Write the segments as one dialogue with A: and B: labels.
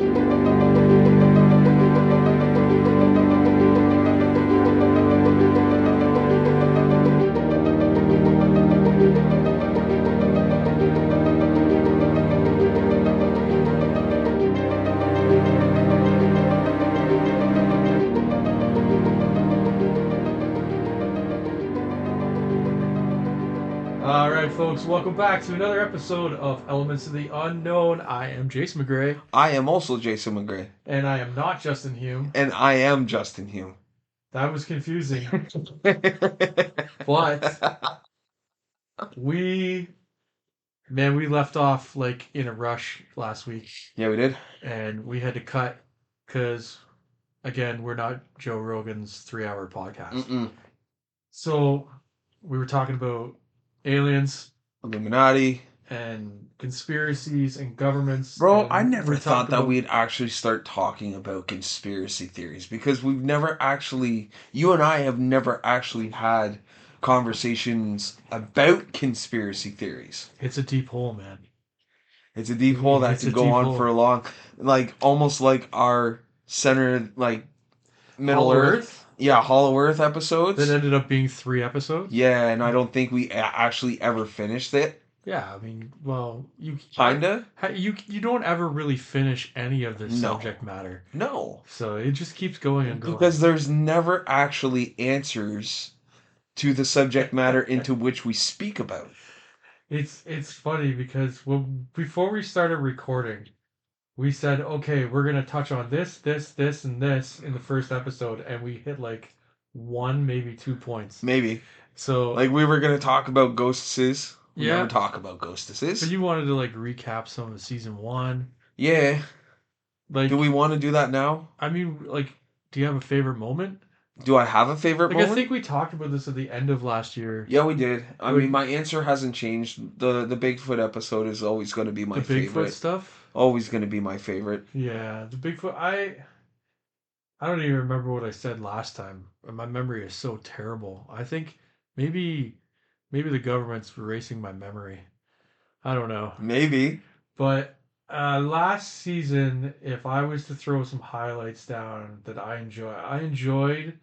A: Alright, folks, welcome back to another episode of Elements of the Unknown. I am Jason McGray.
B: I am also Jason McGray.
A: And I am not Justin Hume.
B: And I am Justin Hume.
A: That was confusing. But we left off like in a rush last week.
B: Yeah, we did.
A: And we had to cut because, again, we're not Joe Rogan's 3-hour podcast.
B: Mm-mm.
A: So we were talking about aliens,
B: Illuminati,
A: and conspiracies and governments.
B: Bro,
A: and
B: I never thought that we'd actually start talking about conspiracy theories because we've never actually, you and I have never actually had conversations about conspiracy theories.
A: It's a deep hole, man.
B: It's a deep hole that could go on for a long, like almost like our center, like Middle Earth. Yeah, Hollow Earth episodes.
A: That ended up being 3 episodes.
B: Yeah, and I don't think we actually ever finished it.
A: Yeah, I mean, well, you
B: kinda.
A: You don't ever really finish any of the subject matter.
B: No.
A: So it just keeps going and going.
B: Because there's never actually answers to the subject matter into which we speak about.
A: It's funny because before we started recording, we said, okay, we're gonna touch on this, this, and this in the first episode, and we hit like 1, maybe 2 points.
B: Maybe.
A: So
B: like we were gonna talk about ghostesses. We
A: never
B: talk about ghostesses.
A: But you wanted to like recap some of season 1.
B: Yeah.
A: Like,
B: do we want to do that now?
A: I mean, like, do you have a favorite moment?
B: Do I have a favorite moment?
A: I think we talked about this at the end of last year.
B: Yeah, we did. I mean, my answer hasn't changed. The Bigfoot episode is always going to be my favorite.
A: The Bigfoot stuff?
B: Always going to be my favorite.
A: Yeah, the Bigfoot. I don't even remember what I said last time. My memory is so terrible. I think maybe the government's erasing my memory. I don't know.
B: Maybe.
A: But last season, if I was to throw some highlights down that I enjoyed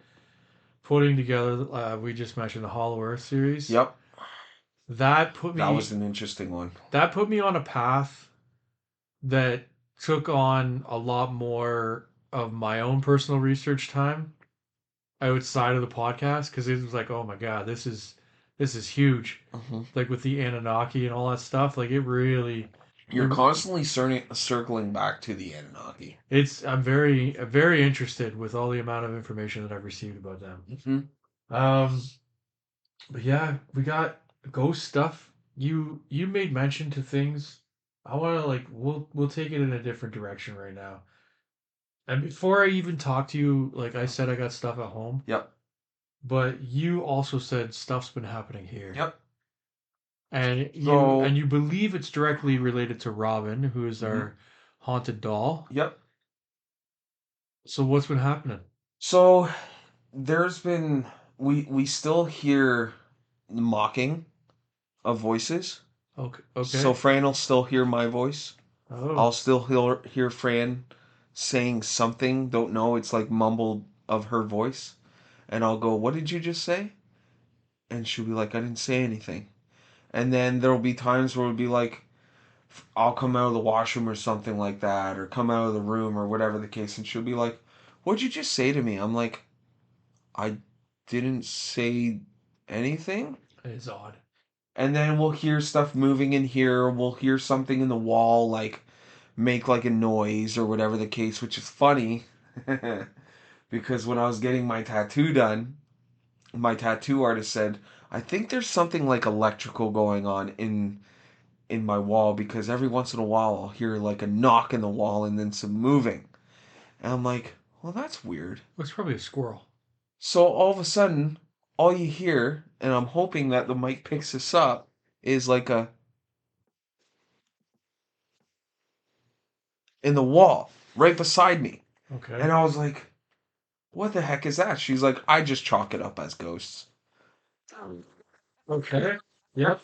A: putting together. We just mentioned the Hollow Earth series.
B: Yep.
A: That
B: was an interesting one.
A: That put me on a path that took on a lot more of my own personal research time outside of the podcast, because it was like, oh my god, this is huge.
B: Mm-hmm.
A: Like with the Anunnaki and all that stuff, like it really.
B: You're constantly circling back to the Anunnaki.
A: I'm very interested with all the amount of information that I've received about them.
B: Mm-hmm.
A: But yeah, we got ghost stuff. You made mention to things. I want to we'll take it in a different direction right now. And before I even talk to you, like I said, I got stuff at home.
B: Yep.
A: But you also said stuff's been happening here.
B: Yep.
A: And you believe it's directly related to Robin, who is our haunted doll.
B: Yep.
A: So what's been happening?
B: So there's been we still hear the mocking of voices.
A: Okay.
B: So Fran will still hear my voice.
A: Oh.
B: I'll still hear Fran saying something. Don't know. It's like mumbled of her voice. And I'll go, "What did you just say?" And she'll be like, "I didn't say anything." And then there'll be times where it'll be like, I'll come out of the washroom or something like that, or come out of the room or whatever the case, and she'll be like, "What'd you just say to me?" I'm like, "I didn't say anything."
A: It's odd.
B: And then we'll hear stuff moving in here. We'll hear something in the wall, like make like a noise or whatever the case, which is funny because when I was getting my tattoo done, my tattoo artist said, "I think there's something like electrical going on in my wall, because every once in a while I'll hear like a knock in the wall and then some moving." And I'm like, "Well, that's weird."
A: It's probably a squirrel.
B: So all of a sudden, all you hear, and I'm hoping that the mic picks this up, is like a in the wall right beside me.
A: Okay.
B: And I was like, "What the heck is that?" She's like, "I just chalk it up as ghosts."
A: Okay. Yep.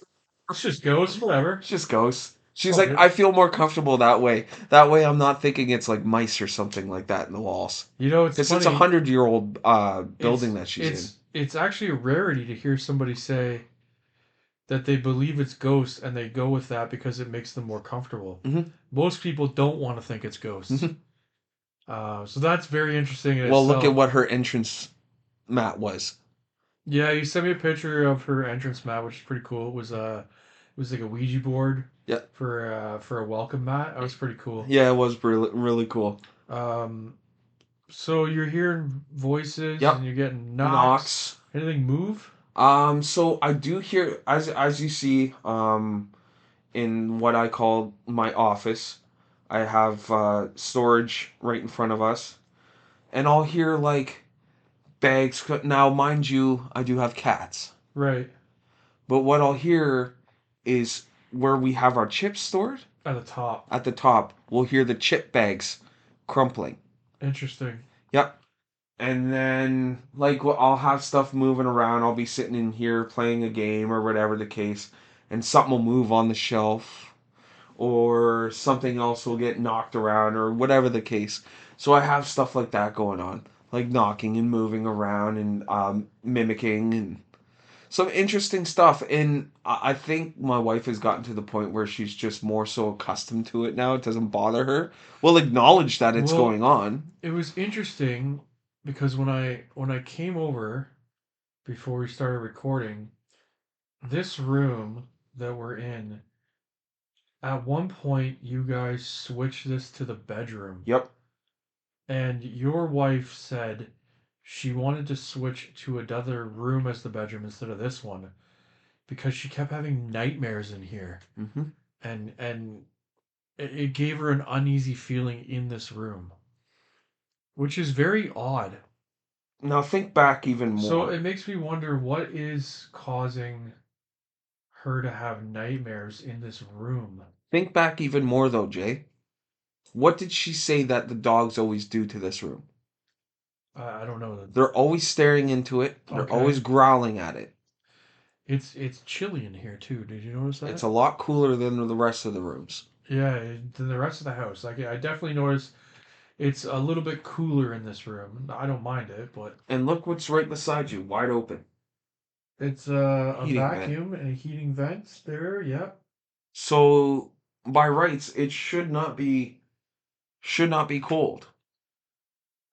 A: It's just ghosts, whatever.
B: It's just ghosts. She's
A: Oh,
B: like,
A: really?
B: I feel more comfortable that way. That way, I'm not thinking it's like mice or something like that in the walls.
A: You know, it's
B: Because it's a
A: funny.
B: 100-year-old building
A: It's
B: that she's in.
A: it's actually a rarity to hear somebody say that they believe it's ghosts and they go with that because it makes them more comfortable.
B: Hmm.
A: Most people don't want to think it's ghosts. So that's very interesting in
B: Well, look at
A: itself.
B: what her entrance mat was.
A: Yeah, you sent me a picture of her entrance mat, which is pretty cool. It was like a Ouija board
B: Yeah,
A: for a welcome mat. That was pretty cool.
B: yeah, it was really really cool.
A: Um, so you're hearing voices and
B: Yep,
A: you're getting knocks.
B: Knox.
A: Anything move?
B: So I do hear, as you see, in what I call my office, I have storage right in front of us, and I'll hear like bags. Now, mind you, I do have cats,
A: Right
B: but what I'll hear is where we have our chips stored
A: at the top.
B: at the top. We'll hear the chip bags crumpling.
A: Interesting.
B: Yep. And then, like, I'll have stuff moving around. I'll be sitting in here playing a game or whatever the case, and something will move on the shelf, or something else will get knocked around, or whatever the case. So I have stuff like that going on, like knocking and moving around and mimicking and some interesting stuff. And I think my wife has gotten to the point where she's just more so accustomed to it now. It doesn't bother her. We'll acknowledge that it's
A: Well,
B: going on.
A: it was interesting because when I came over before we started recording, this room that we're in, at one point you guys switched this to the bedroom,
B: Yep.
A: and your wife said she wanted to switch to another room as the bedroom instead of this one because she kept having nightmares in here,
B: Hmm.
A: and it gave her an uneasy feeling in this room, which is very odd.
B: Now think back even
A: So
B: more.
A: it makes me wonder what is causing her to have nightmares in this room.
B: Think back even more though, Jay. What did she say that the dogs always do to this room?
A: I don't know.
B: They're always staring into it. They're
A: Okay,
B: always growling at it.
A: it's chilly in here too. Did you notice
B: It's
A: that?
B: a lot cooler than the rest of the rooms.
A: Yeah, than the rest of the house. Like I definitely noticed it's a little bit cooler in this room. I don't mind it, but
B: And look what's right beside you, wide open.
A: it's a
B: Heating vent.
A: vacuum and a heating vent there. Yep.
B: So by rights, it should not be cold.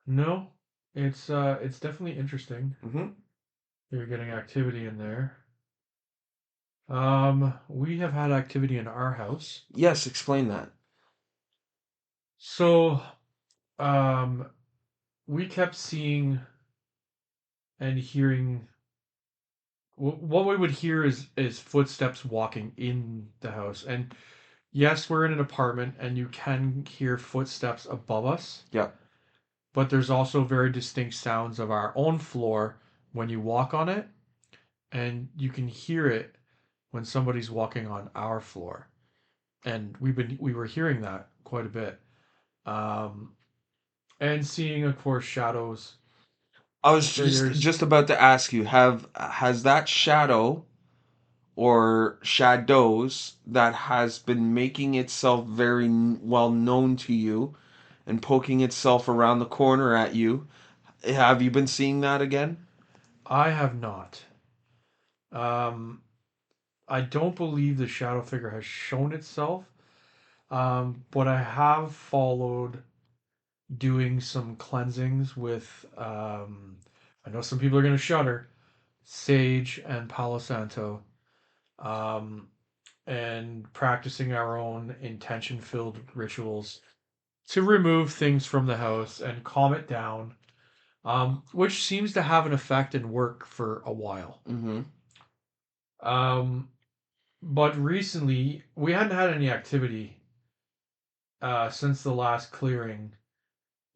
A: No, it's definitely interesting.
B: Hmm.
A: You're getting activity in there. We have had activity in our house.
B: Yes, explain that.
A: So, um, we kept seeing and hearing. What we would hear is footsteps walking in the house, and yes, we're in an apartment, and you can hear footsteps above us,
B: Yeah.
A: but there's also very distinct sounds of our own floor when you walk on it, and you can hear it when somebody's walking on our floor, and we were hearing that quite a bit, um, and seeing, of course, shadows.
B: I was just
A: There's
B: just about to ask you, have has that shadow or shadows that has been making itself very well known to you and poking itself around the corner at you. Have you been seeing that again?
A: I have not. Um, I don't believe the shadow figure has shown itself, but I have followed doing some cleansings with. I know some people are going to shudder. Sage and Palo Santo, um, and practicing our own intention-filled rituals to remove things from the house and calm it down, which seems to have an effect and work for a while.
B: Mm-hmm.
A: Um, but recently, we hadn't had any activity since the last clearing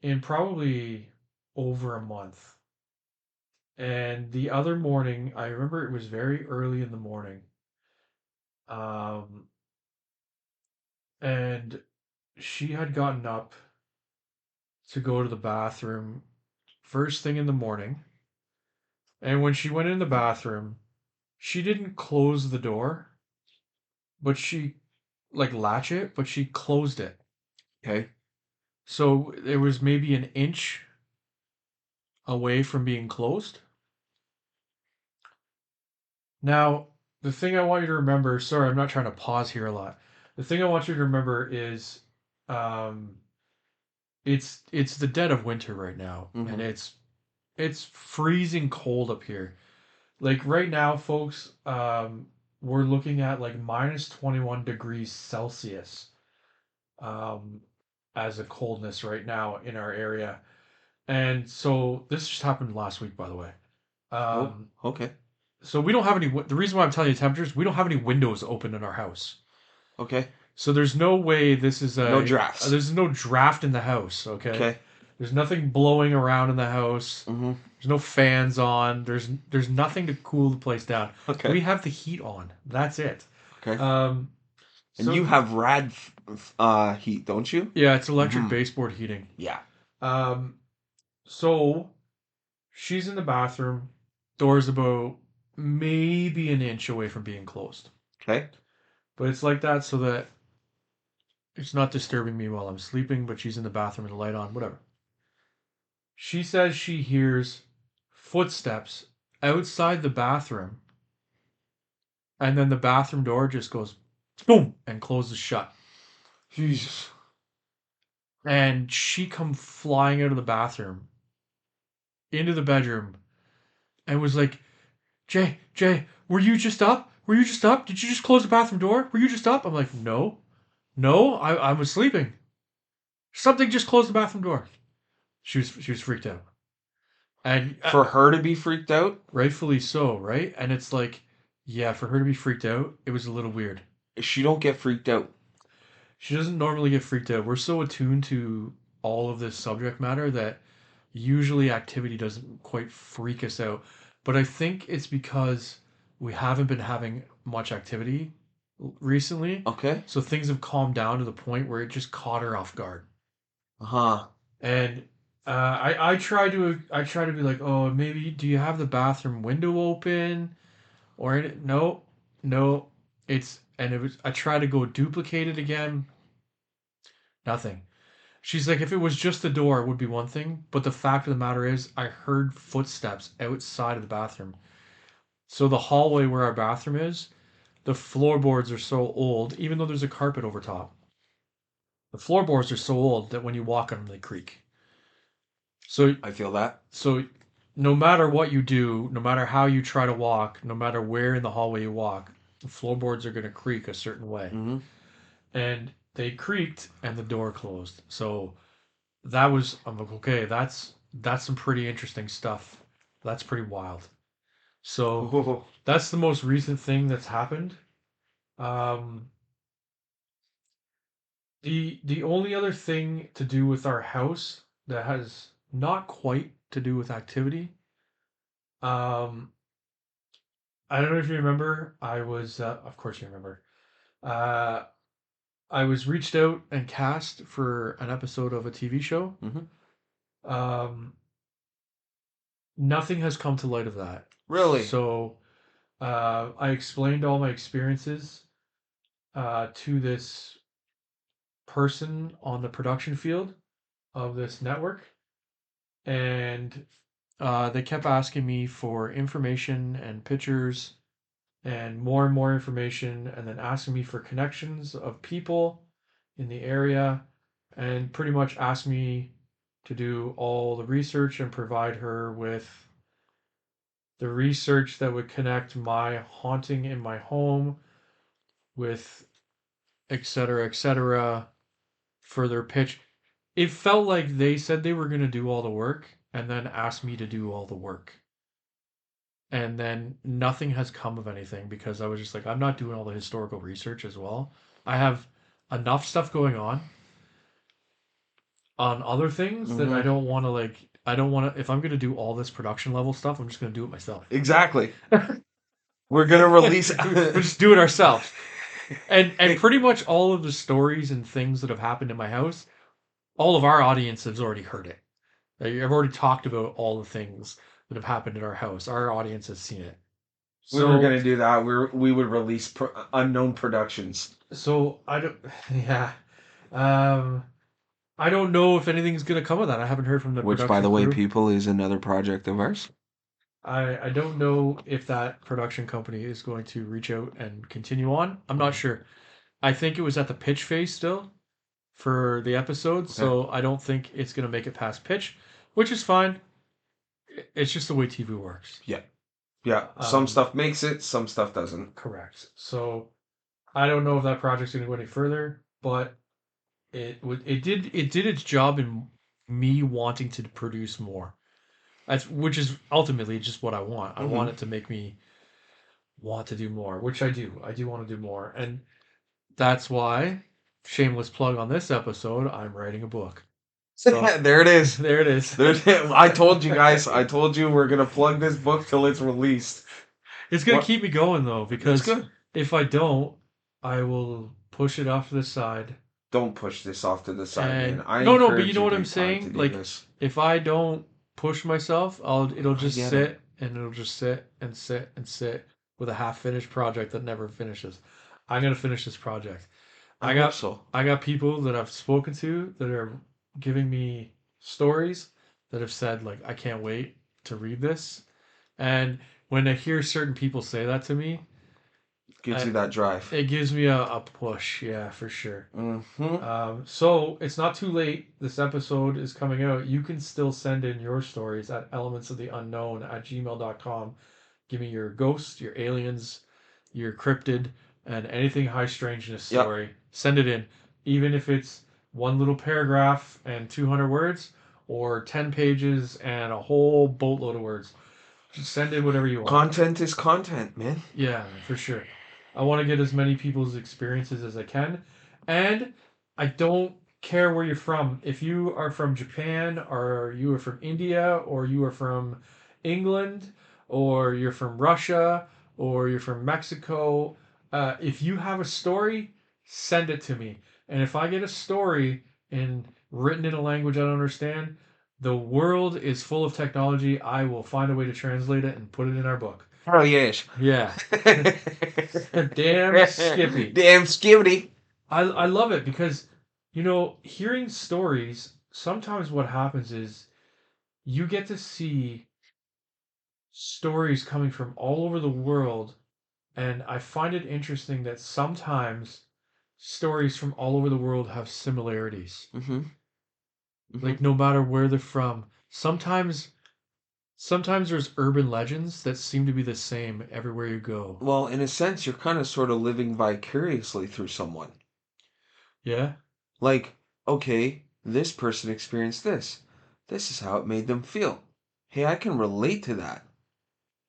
A: in probably over a month. And the other morning, I remember it was very early in the morning. Um, and she had gotten up to go to the bathroom first thing in the morning. And when she went in the bathroom, she didn't close the door, but she like latch it, but she closed it.
B: Okay.
A: So it was maybe an inch away from being closed. Now, the thing I want you to remember, sorry, I'm not trying to pause here a lot. The thing I want you to remember is um it's the dead of winter right now, and
B: Mm-hmm.
A: it's freezing cold up here. Like right now, folks, we're looking at like minus 21 degrees Celsius um, as a coldness right now in our area. And so this just happened last week, by the way.
B: Oh,
A: Um,
B: okay.
A: so we don't have any. The reason why I'm telling you temperatures, we don't have any windows open in our house.
B: Okay.
A: So there's no way this is
B: No
A: a.
B: drafts.
A: There's no draft in the house. Okay.
B: Okay.
A: There's nothing blowing around in the house.
B: Mm-hmm.
A: There's no fans on. There's nothing to cool the place down.
B: Okay.
A: We have the heat on. That's it.
B: Okay.
A: Um,
B: And
A: so
B: you have rad heat, don't you?
A: yeah, it's electric
B: Mm-hmm.
A: baseboard heating.
B: Yeah.
A: Um, so she's in the bathroom. Door's about maybe an inch away from being closed.
B: Okay.
A: But it's like that so that it's not disturbing me while I'm sleeping, but she's in the bathroom with the light on, whatever. She says she hears footsteps outside the bathroom, and then the bathroom door just goes boom and closes shut.
B: Jesus.
A: And she come flying out of the bathroom into the bedroom and was like, Jay, were you just up? Were you just up? Did you just close the bathroom door? Were you just up? I'm like, no, no, I was sleeping. Something just closed the bathroom door. She was freaked out, and
B: For her to be freaked out,
A: rightfully so, right? And it's like, yeah, for her to be freaked out, it was a little weird.
B: she don't get freaked out.
A: She doesn't normally get freaked out. We're so attuned to all of this subject matter that usually activity doesn't quite freak us out. But I think it's because we haven't been having much activity recently.
B: Okay.
A: So things have calmed down to the point where it just caught her off guard.
B: Uh-huh.
A: And I try to be like, oh, maybe do you have the bathroom window open or no, no, it's and it was I try to go duplicate it again, nothing. She's like, if it was just the door, it would be one thing, but the fact of the matter is, I heard footsteps outside of the bathroom. So the hallway where our bathroom is, the floorboards are so old, even though there's a carpet over top. The floorboards are so old that when you walk on them, they creak. So,
B: I feel that.
A: so no matter what you do, no matter how you try to walk, no matter where in the hallway you walk, the floorboards are going to creak a certain way.
B: Mm-hmm.
A: And they creaked, and the door closed. So that was I'm like, okay, that's some pretty interesting stuff. That's pretty wild. So
B: Oh,
A: that's the most recent thing that's happened. Um, the only other thing to do with our house that has not quite to do with activity. Um, I don't know if you remember. I was, of course you remember. Uh, I was reached out and cast for an episode of a TV show.
B: mm-hmm.
A: Um, Nothing has come to light of that.
B: Really?
A: So I explained all my experiences to this person on the production field of this network, and they kept asking me for information and pictures and more information, and then asking me for connections of people in the area, and pretty much asked me to do all the research and provide her with the research that would connect my haunting in my home with et cetera, further pitch. It felt like they said they were going to do all the work and then asked me to do all the work. And then nothing has come of anything because I was just like, I'm not doing all the historical research as well. I have enough stuff going on other things that I
B: Mm-hmm.
A: don't want to like. I don't want to. If I'm going to do all this production level stuff, I'm just going to do it myself.
B: Exactly. We're gonna release.
A: We'll just do it ourselves. And pretty much all of the stories and things that have happened in my house, all of our audience has already heard it. Like, I've already talked about all the things that have happened in our house. Our audience has seen it.
B: We were
A: So
B: gonna do that. We would release unknown productions,
A: I don't. Yeah. Um, I don't know if anything's gonna come of that. I haven't heard from the
B: which, by
A: production
B: the way,
A: crew.
B: people, is another project of ours.
A: I don't know if that production company is going to reach out and continue on. I'm not sure. I think it was at the pitch phase still for the episode,
B: Okay.
A: so I don't think it's gonna make it past pitch, which is fine. It's just the way TV works.
B: Yeah. Yeah. Some
A: Um,
B: stuff makes it, some stuff doesn't.
A: correct. So I don't know if that project's gonna go any further, but it did its job in me wanting to produce more. That's which is ultimately just what I want. I want
B: Mm-hmm.
A: it to make me want to do more, which I do. I do want to do more, and that's why, shameless plug on this episode, I'm writing a book. So
B: There it is.
A: there it is.
B: There, I told you guys. I told you we're gonna plug this book till it's released.
A: It's gonna
B: What?
A: keep me going though,
B: It's
A: because
B: good.
A: if I don't, I will push it off to the side.
B: Don't push this off to the side, man.
A: And
B: I
A: no, but you
B: encourage
A: know
B: you
A: what I'm
B: big time to
A: saying?
B: do
A: Like
B: this.
A: if I don't push myself, it'll
B: I
A: just
B: get it.
A: sit and it'll just sit and sit and sit with a half finished project that never finishes. I'm gonna finish this project.
B: I
A: I
B: hope
A: got
B: so.
A: I got people that I've spoken to that are giving me stories that have said like I can't wait to read this. And when I hear certain people say that to me,
B: Gives
A: I,
B: you that drive.
A: it gives me a push. Yeah, for sure.
B: Mm-hmm.
A: So it's not too late. This episode is coming out. You can still send in your stories at elementsoftheunknown@gmail.com. Give me your ghosts, your aliens, your cryptid, and anything high strangeness
B: Yep.
A: story. Send it in. Even if it's one little paragraph and 200 words, or 10 pages and a whole boatload of words. Just send in whatever you want.
B: Content is content, man.
A: Yeah, for sure. I want to get as many people's experiences as I can. And I don't care where you're from. If you are from Japan, or you are from India, or you are from England, or you're from Russia, or you're from Mexico, if you have a story, send it to me. And if I get a story written in a language I don't understand, the world is full of technology. I will find a way to translate it and put it in our book.
B: Hell yes.
A: Yeah. Damn Skippy.
B: Damn skibbity.
A: I love it because, hearing stories, sometimes what happens is you get to see stories coming from all over the world. And I find it interesting that sometimes stories from all over the world have similarities.
B: Mm-hmm. Mm-hmm.
A: Like, no matter where they're from. Sometimes there's urban legends that seem to be the same everywhere you go.
B: Well, in a sense, you're kind of sort of living vicariously through someone.
A: Yeah?
B: Like, okay, this person experienced this. This is how it made them feel. Hey, I can relate to that.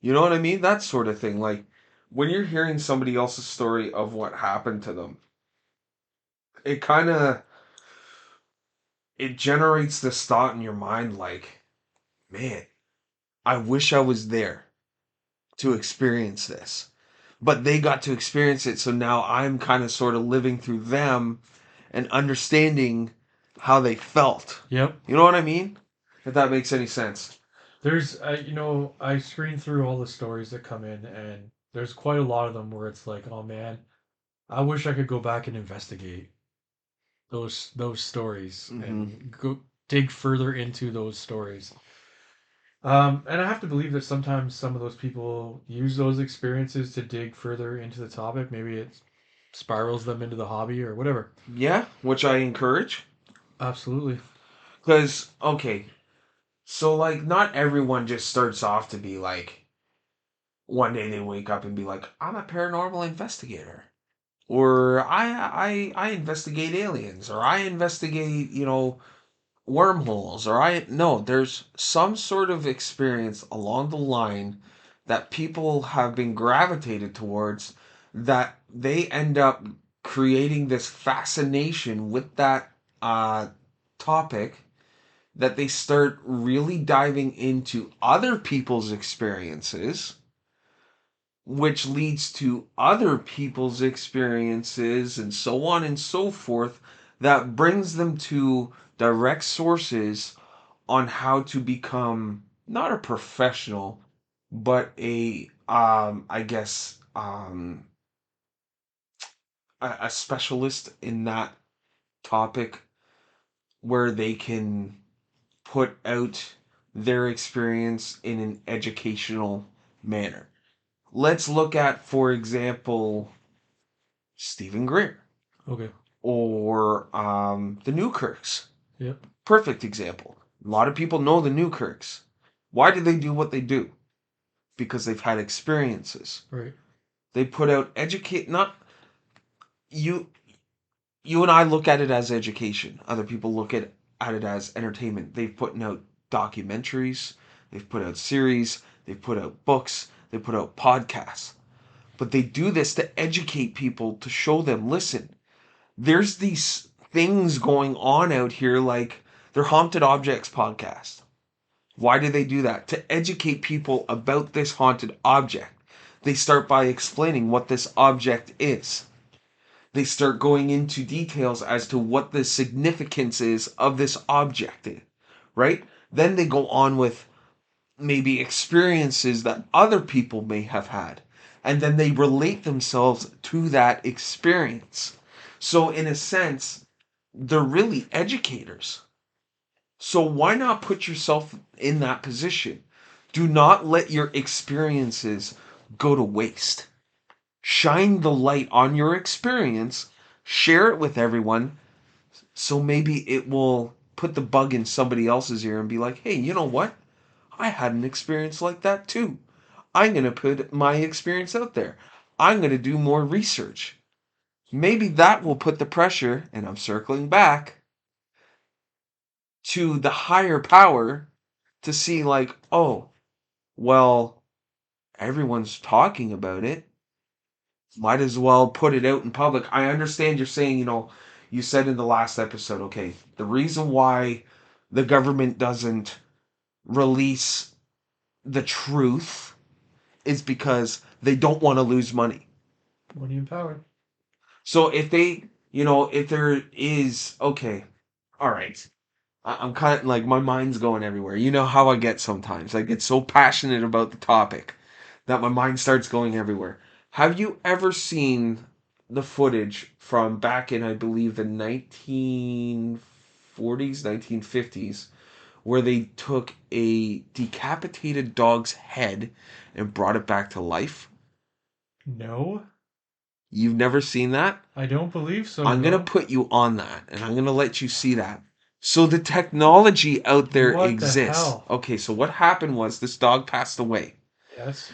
B: You know what I mean? That sort of thing. Like, when you're hearing somebody else's story of what happened to them, it kind of it generates this thought in your mind like, man, I wish I was there to experience this. But they got to experience it, so now I'm kind of sort of living through them and understanding how they felt.
A: Yep.
B: You know what I mean? If that makes any sense.
A: I screen through all the stories that come in, and there's quite a lot of them where it's like, oh man, I wish I could go back and investigate those stories
B: Mm-hmm.
A: and go dig further into those stories. And I have to believe that sometimes some of those people use those experiences to dig further into the topic. Maybe it spirals them into the hobby or whatever.
B: Yeah, which I encourage.
A: Absolutely.
B: Because, okay, so like, not everyone just starts off to be like, one day they wake up and be like, I'm a paranormal investigator. Or I investigate aliens. Or I investigate, wormholes. Or no, there's some sort of experience along the line that people have been gravitated towards that they end up creating this fascination with that topic that they start really diving into other people's experiences, which leads to other people's experiences and so on and so forth, that brings them to direct sources on how to become not a professional but a I guess, a specialist in that topic where they can put out their experience in an educational manner. Let's look at, for example, Stephen Greer
A: Okay.
B: or the Newkirks.
A: Yep.
B: Perfect example. A lot of people know the Newkirks. Why do they do what they do? Because they've had experiences.
A: Right.
B: They put out educate not you you and I look at it as education. Other people look at it as entertainment. They've put out documentaries, they've put out series, they've put out books, they put out podcasts. But they do this to educate people, to show them, listen, there's these things going on out here, like their haunted objects podcast. Why do they do that? To educate people about this haunted object. They start by explaining what this object is. They start going into details as to what the significance is of this object, right? Then they go on with maybe experiences that other people may have had. And then they relate themselves to that experience. So, in a sense, they're really educators. So, why not put yourself in that position? Do not let your experiences go to waste. Shine the light on your experience, share it with everyone, so maybe it will put the bug in somebody else's ear and be like, hey, you know what? I had an experience like that too. I'm going to put my experience out there. I'm going to do more research. Maybe that will put the pressure, and I'm circling back to the higher power to see, like, oh, well, everyone's talking about it. Might as well put it out in public. I understand you're saying, you said in the last episode, okay, the reason why the government doesn't release the truth is because they don't want to lose money.
A: Money and power.
B: So if they, if there is, okay, all right. I'm kind of like, my mind's going everywhere. You know how I get sometimes. I get so passionate about the topic that my mind starts going everywhere. Have you ever seen the footage from back in, I believe, the 1940s, 1950s, where they took a decapitated dog's head and brought it back to life?
A: No,
B: You've never seen that?
A: I don't believe so.
B: I'm going to
A: No.
B: put you on that and I'm going to let you see that. So the technology out there
A: What the
B: exists.
A: hell?
B: Okay, so what happened was this dog passed away.
A: Yes.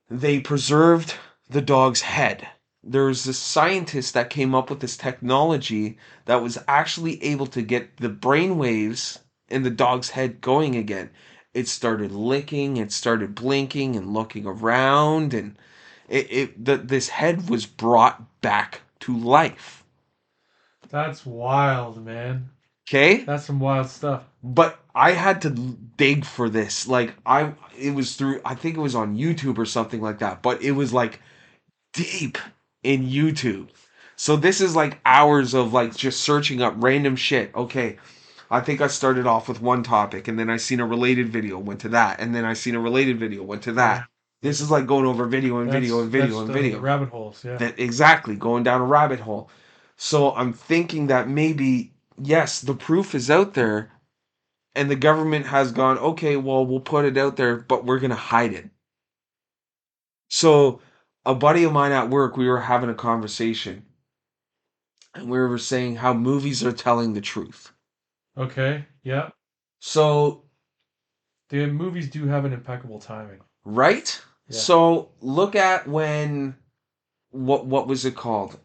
B: They preserved the dog's head. There's this scientist that came up with this technology that was actually able to get the brain waves in the dog's head going again. It started licking, it started blinking and looking around, and this head was brought back to life.
A: That's wild, man.
B: Okay?
A: That's some wild stuff.
B: But I had to dig for this. Like, it was through, I think it was on YouTube or something like that, but it was like deep in YouTube. So this is like hours of like just searching up random shit. Okay, I think I started off with one topic and then I seen a related video, went to that, and then I seen a related video, went to
A: Yeah.
B: that. This is like going over video and video and video
A: That's
B: and
A: the
B: video.
A: rabbit holes. Yeah.
B: That exactly going down a rabbit hole. So I'm thinking that maybe yes, the proof is out there and the government has gone, okay, well, we'll put it out there, but we're going to hide it. So, a buddy of mine at work, we were having a conversation, and we were saying how movies are telling the truth.
A: Okay. Yeah.
B: So,
A: The movies do have an impeccable timing.
B: right?
A: Yeah.
B: So, look at when what was it called?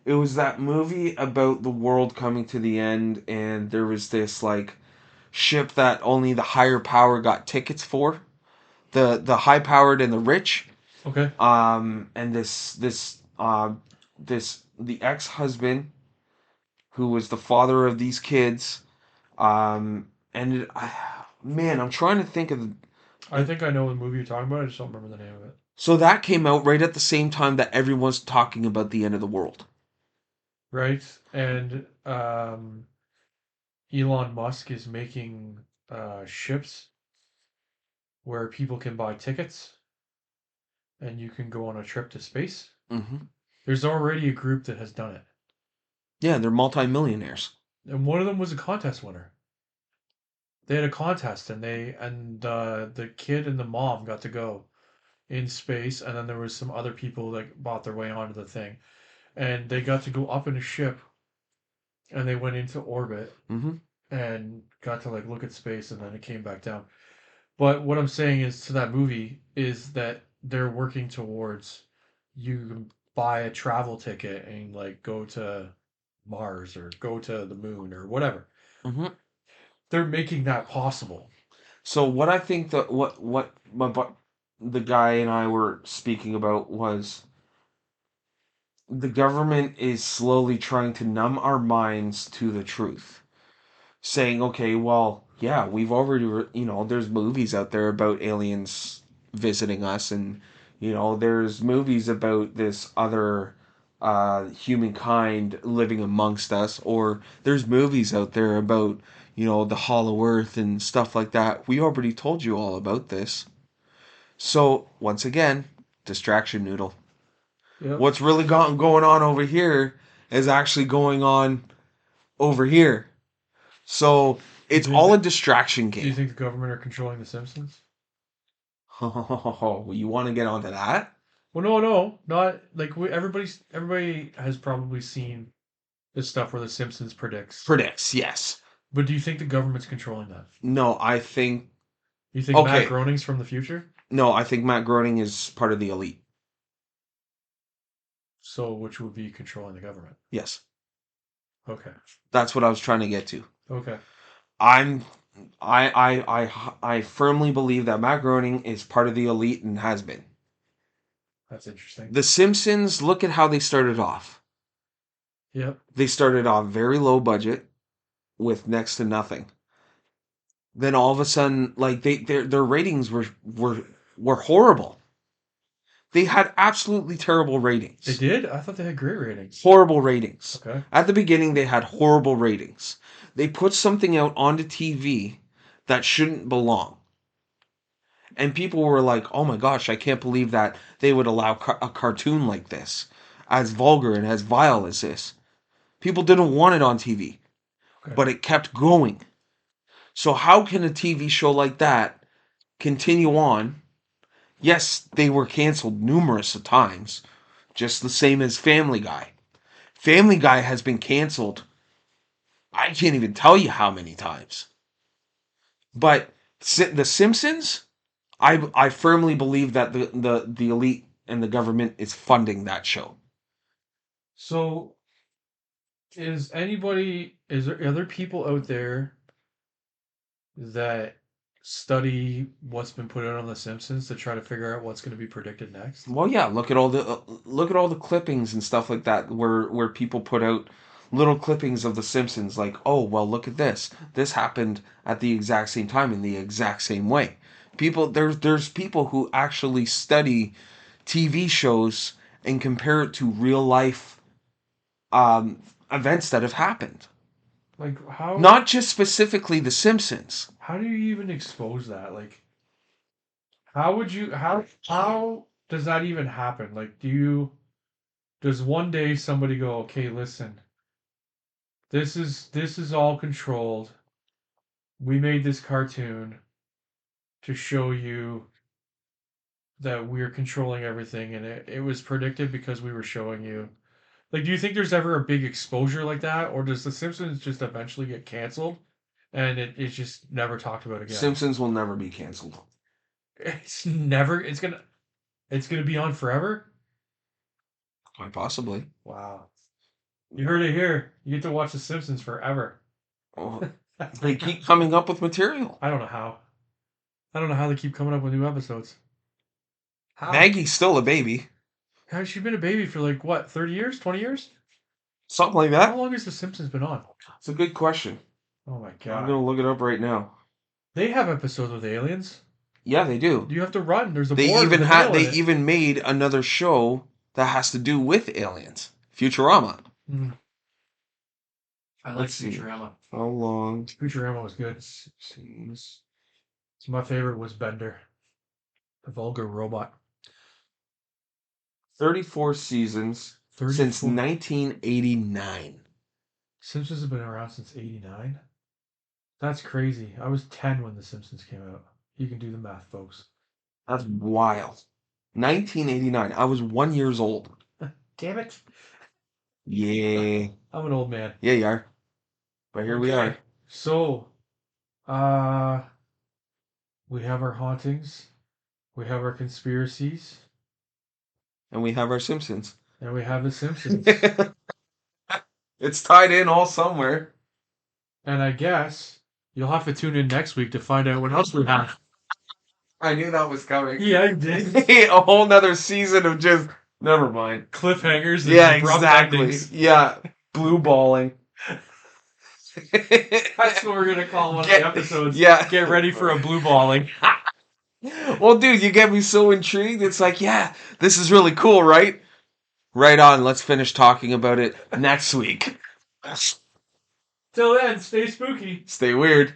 B: It was that movie about the world coming to the end, and there was this like ship that only the higher power got tickets for. The high powered and the rich.
A: Okay.
B: And this the ex-husband who was the father of these kids, and man, I'm trying to think of
A: I think I know the movie you're talking about. I just don't remember the name of it.
B: so that came out right at the same time that everyone's talking about the end of the world.
A: Right. And Elon Musk is making ships where people can buy tickets and you can go on a trip to space.
B: Hmm.
A: There's already a group that has done it,
B: Yeah, they're multimillionaires.
A: and one of them was a contest winner. They had a contest, and the kid and the mom got to go in space, and then there was some other people that bought their way onto the thing, and they got to go up in a ship, and they went into orbit
B: Hmm.
A: and got to like look at space, and then it came back down. But what I'm saying is to that movie is that they're working towards you can buy a travel ticket and like go to Mars or go to the moon or whatever.
B: Hmm.
A: They're making that possible.
B: So what I think that what the guy and I were speaking about was the government is slowly trying to numb our minds to the truth, saying, okay, well, yeah, we've already, there's movies out there about aliens visiting us, and, there's movies about this other humankind living amongst us, or there's movies out there about, the hollow earth and stuff like that. We already told you all about this. So, once again, distraction noodle.
A: Yep.
B: What's really going on over here is actually going on over here. So
A: Do you
B: it's
A: think
B: all a
A: that,
B: distraction
A: do you
B: game.
A: think the government are controlling the Simpsons?
B: Oh, you want to get onto that?
A: Well, no, no, not like everybody has probably seen the stuff where the Simpsons predicts.
B: Predicts, yes.
A: But do you think the government's controlling that?
B: No, I think.
A: You think Matt
B: Okay.
A: Groening's from the future?
B: No, I think Matt Groening is part of the elite.
A: So which would be controlling the government?
B: Yes.
A: Okay.
B: That's what I was trying to get to.
A: Okay.
B: I'm. I firmly believe that Matt Groening is part of the elite and has been.
A: That's interesting.
B: The Simpsons, look at how they started off.
A: Yep.
B: They started off very low budget with next to nothing. Then all of a sudden, like their ratings were horrible. They had absolutely terrible
A: They
B: ratings.
A: did? I thought they had great ratings.
B: Horrible ratings.
A: Okay.
B: At the beginning, they had horrible ratings. They put something out onto TV that shouldn't belong. And people were like, oh my gosh, I can't believe that they would allow a cartoon like this, as vulgar and as vile as this. People didn't want it on TV,
A: Okay.
B: but it kept going. So, how can a TV show like that continue on? Yes, they were canceled numerous of times, just the same as Family Guy. Family Guy has been canceled. I can't even tell you how many times. But The Simpsons, I firmly believe that the elite and the government is funding that show.
A: So is there other people out there that study what's been put out on The Simpsons to try to figure out what's going to be predicted next?
B: Well, yeah, look at all the clippings and stuff like that where people put out little clippings of The Simpsons, like, oh well, look at this. This happened at the exact same time in the exact same way. There's people who actually study TV shows and compare it to real life um, events that have happened.
A: Like how
B: Not just specifically The Simpsons.
A: how do you even expose that? Like how would you how does that even happen? Like does one day somebody go, "Okay, listen. This is all controlled. We made this cartoon to show you that we're controlling everything and it was predicted because we were showing you." Like, do you think there's ever a big exposure like that, or does The Simpsons just eventually get canceled and it's just never talked about again?
B: Simpsons will never be canceled.
A: It's gonna be on forever.
B: Quite possibly.
A: Wow, you heard it here. You get to watch The Simpsons forever.
B: Oh,
A: I
B: they keep coming up with material.
A: don't know how. I don't know how they keep coming up with new episodes. How?
B: Maggie's still a baby.
A: Has she been a baby for like what, 30 years, 20 years?
B: Something like
A: How
B: that.
A: long has The Simpsons been on?
B: It's a good question.
A: Oh my
B: I'm
A: god.
B: gonna look it up right now.
A: They have episodes with aliens.
B: Yeah, they do.
A: You have to run. There's a board with a nail
B: They
A: in it.
B: even made another show that has to do with aliens. Futurama.
A: Mm. I like
B: Let's see.
A: Futurama.
B: How long?
A: Futurama was good.
B: Seems.
A: My favorite was Bender. A vulgar robot.
B: 34 seasons since
A: 34.
B: 1989.
A: Simpsons have been around since '89. That's crazy. I was 10 when The Simpsons came out. You can do the math, folks.
B: That's wild. 1989. I was 1 years old.
A: Damn it.
B: Yeah.
A: I'm an old man.
B: Yeah, you are. But here we
A: Okay.
B: are.
A: So, uh, we have our hauntings, we have our conspiracies,
B: And we have our Simpsons.
A: and we have The Simpsons.
B: It's tied in all somewhere.
A: And I guess you'll have to tune in next week to find out what else we have.
B: I knew that was coming.
A: Yeah, I did.
B: A whole nother season of just never mind.
A: Cliffhangers and
B: Yeah,
A: abrupt
B: exactly.
A: endings.
B: Yeah. Blue balling.
A: That's what we're going to call one of the episodes.
B: Yeah.
A: Get ready for a blue balling.
B: Well, dude, you get me so intrigued. It's like, yeah, this is really cool, right? Right on. Let's finish talking about it next week.
A: Till then, stay spooky.
B: Stay weird.